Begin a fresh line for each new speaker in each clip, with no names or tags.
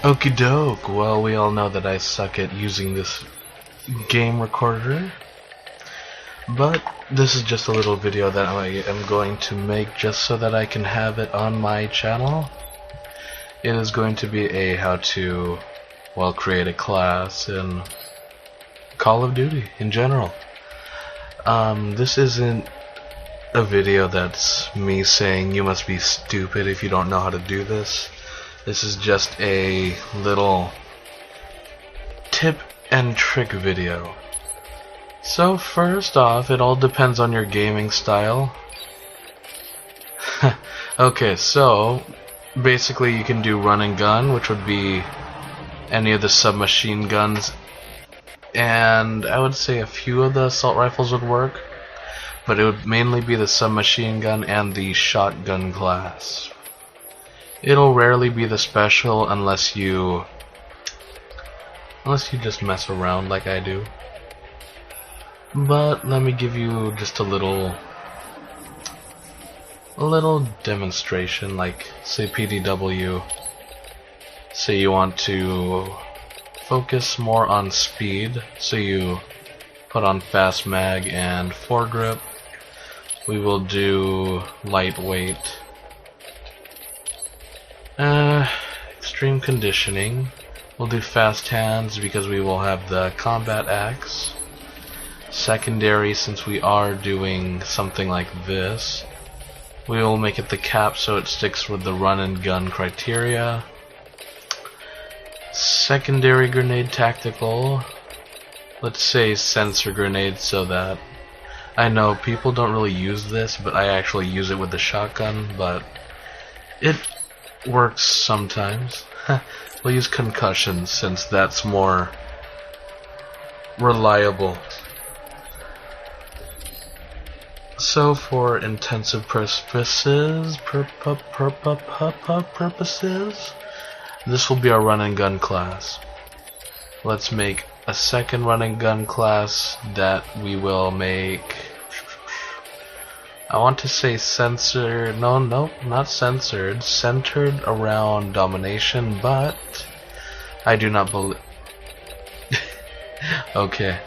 Okie doke. Well, we all know that I suck at using this game recorder, but this is just a little video that I am going to make just so that I can have it on my channel. It is going to be a how to, well, create a class in Call of Duty in general. This isn't a video that's me saying you must be stupid if you don't know how to do this. This is just a little tip and trick video. So first off, it all depends on your gaming style. Okay, so basically you can do run and gun, which would be any of the submachine guns, and I would say a few of the assault rifles would work, but it would mainly be the submachine gun and the shotgun class. It'll rarely be the special unless you just mess around like I do. But let me give you just a little demonstration, like say PDW. Say you want to focus more on speed, so you put on fast mag and foregrip. We will do lightweight. Extreme conditioning. We'll do fast hands because we will have the combat axe. Secondary, since we are doing something like this, we will make it the cap so it sticks with the run and gun criteria. Secondary grenade tactical. Let's say sensor grenade, so that I know people don't really use this, but I actually use it with the shotgun, but it works sometimes. We'll use concussion since that's more reliable. So for intensive purposes, this will be our run and gun class. Let's make a second run and gun class that we will make, I want to say censored, no, not censored, centered around domination, but I do not believe. Okay.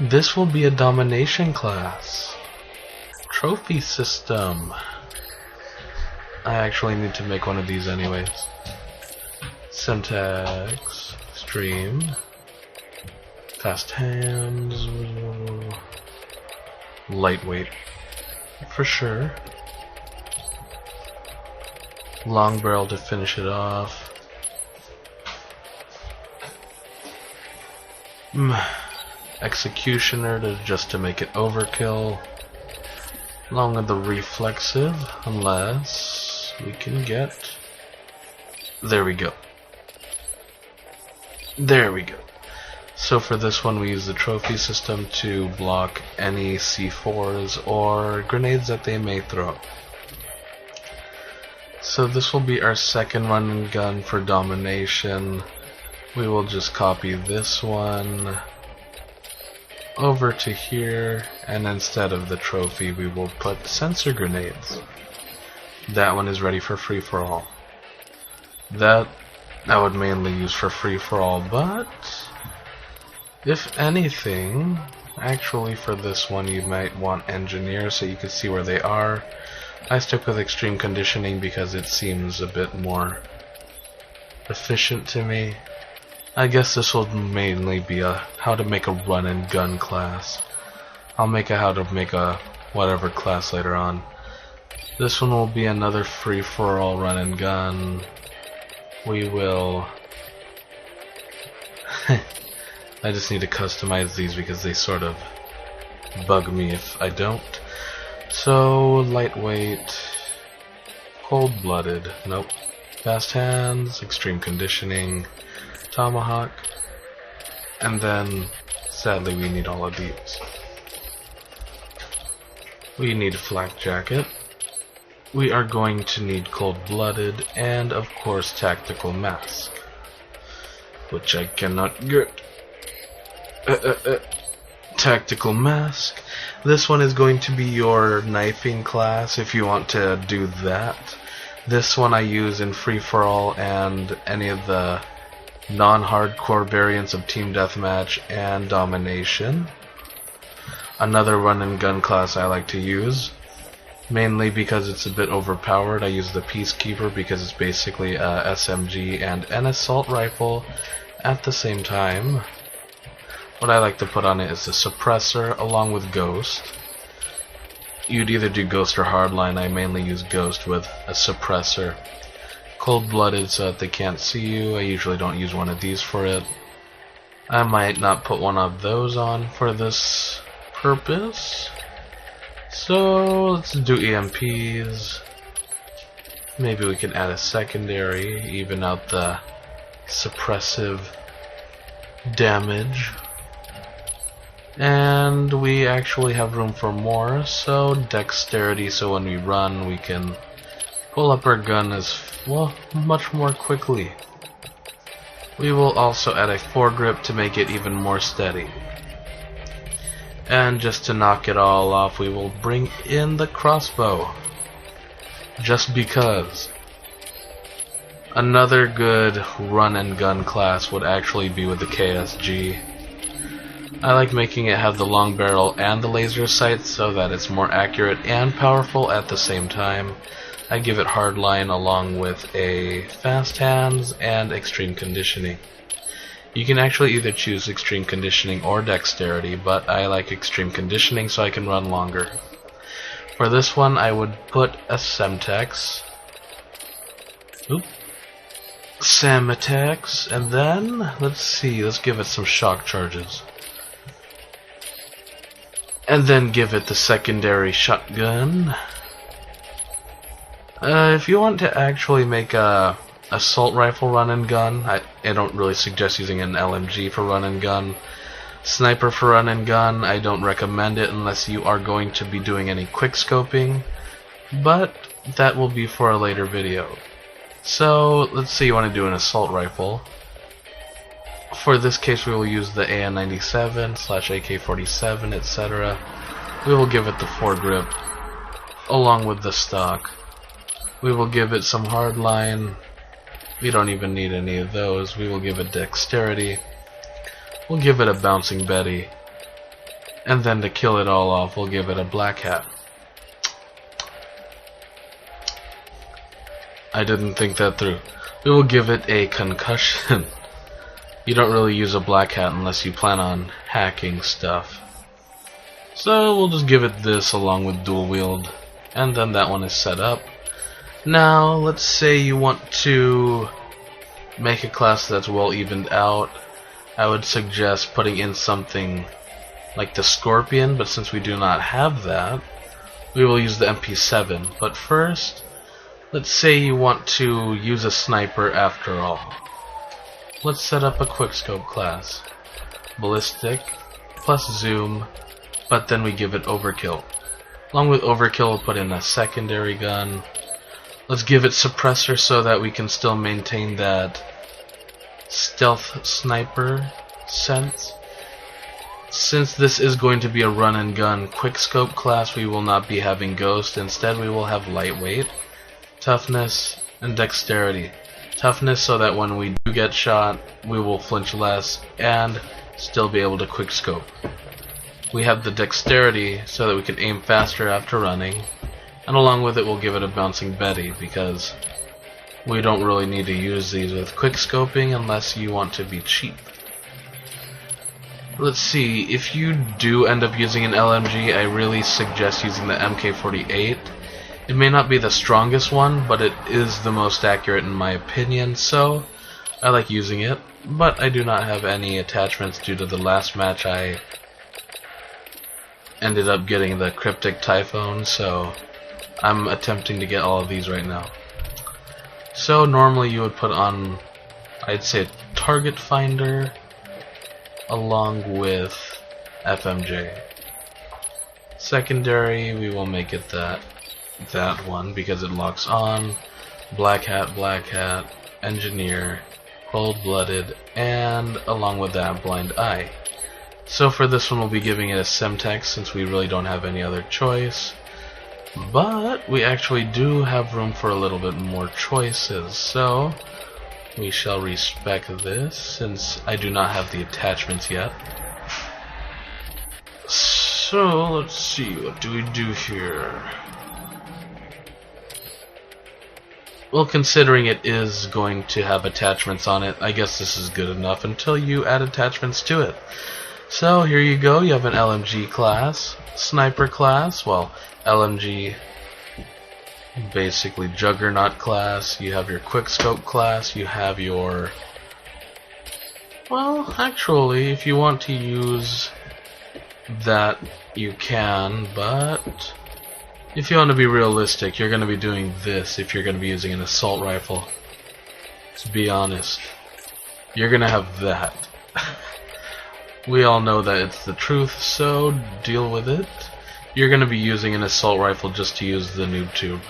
This will be a domination class. Trophy system. I actually need to make one of these anyways. Syntax, stream, fast hands, lightweight. For sure. Long barrel to finish it off. Executioner just to make it overkill. Along with the reflexive, unless we can get. There we go. There we go. So for this one we use the trophy system to block any C4s or grenades that they may throw. So this will be our second run and gun for domination. We will just copy this one over to here, and instead of the trophy we will put sensor grenades. That one is ready for free-for-all. That I would mainly use for free-for-all, but if anything, actually for this one you might want engineer so you can see where they are. I stick with extreme conditioning because it seems a bit more efficient to me. I guess this will mainly be a how to make a run and gun class. I'll make a how to make a whatever class later on. This one will be another free-for-all run and gun. We will I just need to customize these because they sort of bug me if I don't. So, lightweight, cold-blooded, nope. Fast hands, extreme conditioning, tomahawk, and then, sadly, we need all of these. We need flak jacket. We are going to need cold-blooded, and of course, tactical mask, which I cannot get. Tactical mask. This one is going to be your knifing class if you want to do that. This one I use in free-for-all and any of the non-hardcore variants of Team Deathmatch and Domination. Another run and gun class I like to use, mainly because it's a bit overpowered. I use the Peacekeeper because it's basically a SMG and an assault rifle at the same time. What I like to put on it is the Suppressor along with Ghost. You'd either do Ghost or Hardline. I mainly use Ghost with a Suppressor. Cold-blooded so that they can't see you. I usually don't use one of these for it. I might not put one of those on for this purpose. So let's do EMPs. Maybe we can add a secondary, even out the suppressive damage. And we actually have room for more, so dexterity, so when we run we can pull up our gun as well much more quickly. We will also add a foregrip to make it even more steady. And just to knock it all off, we will bring in the crossbow. Just because. Another good run and gun class would actually be with the KSG. I like making it have the long barrel and the laser sights so that it's more accurate and powerful at the same time. I give it hardline along with a fast hands and extreme conditioning. You can actually either choose extreme conditioning or dexterity, but I like extreme conditioning so I can run longer. For this one I would put a Semtex. Semtex, and then let's give it some shock charges. And then give it the secondary shotgun. If you want to actually make a assault rifle run and gun, I don't really suggest using an LMG for run and gun. Sniper for run and gun, I don't recommend it unless you are going to be doing any quick scoping, but that will be for a later video. So let's say you want to do an assault rifle. For this case we will use the AN-97/AK-47, etc. We will give it the foregrip along with the stock. We will give it some hardline. We don't even need any of those. We will give it dexterity. We'll give it a bouncing Betty. And then to kill it all off, we'll give it a black hat. I didn't think that through. We will give it a concussion. You don't really use a black hat unless you plan on hacking stuff. So we'll just give it this along with dual wield. And then that one is set up. Now, let's say you want to make a class that's well evened out. I would suggest putting in something like the Scorpion, but since we do not have that, we will use the MP7. But first, let's say you want to use a sniper after all. Let's set up a quickscope class. Ballistic plus zoom, but then we give it overkill. Along with overkill, we'll put in a secondary gun. Let's give it suppressor so that we can still maintain that stealth sniper sense. Since this is going to be a run and gun quickscope class, we will not be having ghost. Instead we will have lightweight, toughness, and dexterity. Toughness so that when we do get shot, we will flinch less and still be able to quickscope. We have the dexterity so that we can aim faster after running. And along with it, we'll give it a bouncing Betty because we don't really need to use these with quickscoping unless you want to be cheap. Let's see, if you do end up using an LMG, I really suggest using the MK48. It may not be the strongest one, but it is the most accurate in my opinion, so I like using it. But I do not have any attachments due to the last match I ended up getting the Cryptic Typhoon, so I'm attempting to get all of these right now. So normally you would put on, I'd say, target finder along with FMJ. Secondary, we will make it that one because it locks on. Black hat, engineer, cold-blooded, and along with that, blind eye. So for this one we'll be giving it a Semtex since we really don't have any other choice. But we actually do have room for a little bit more choices, so we shall respec this since I do not have the attachments yet. So let's see, what do we do here? Well, considering it is going to have attachments on it, I guess this is good enough until you add attachments to it. So here you go, you have an LMG class, sniper class, well, LMG, basically Juggernaut class, you have your Quickscope class, you have your... Well, actually, if you want to use that, you can, but if you want to be realistic, you're going to be doing this if you're going to be using an assault rifle. To be honest, you're going to have that. We all know that it's the truth, so deal with it. You're going to be using an assault rifle just to use the noob tube,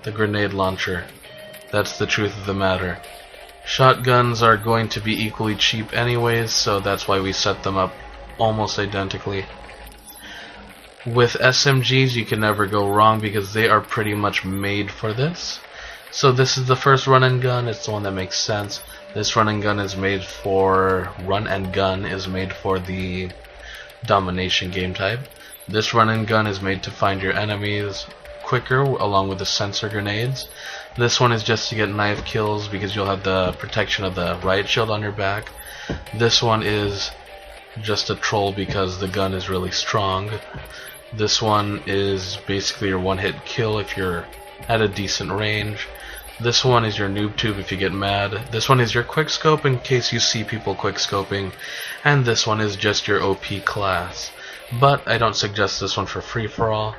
the grenade launcher. That's the truth of the matter. Shotguns are going to be equally cheap anyways, so that's why we set them up almost identically. With SMGs you can never go wrong because they are pretty much made for this. So this is the first run and gun, it's the one that makes sense. This run and gun is made for the domination game type. This run and gun is made to find your enemies quicker along with the sensor grenades. This one is just to get knife kills because you'll have the protection of the riot shield on your back. This one is just a troll because the gun is really strong. This one is basically your one-hit kill if you're at a decent range. This one is your noob tube if you get mad. This one is your quickscope in case you see people quickscoping. And this one is just your OP class. But I don't suggest this one for free-for-all.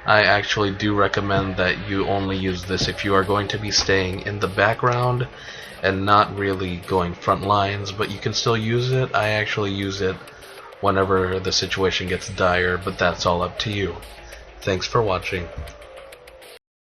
I actually do recommend that you only use this if you are going to be staying in the background and not really going front lines, but you can still use it. I actually use it whenever the situation gets dire, but that's all up to you. Thanks for watching.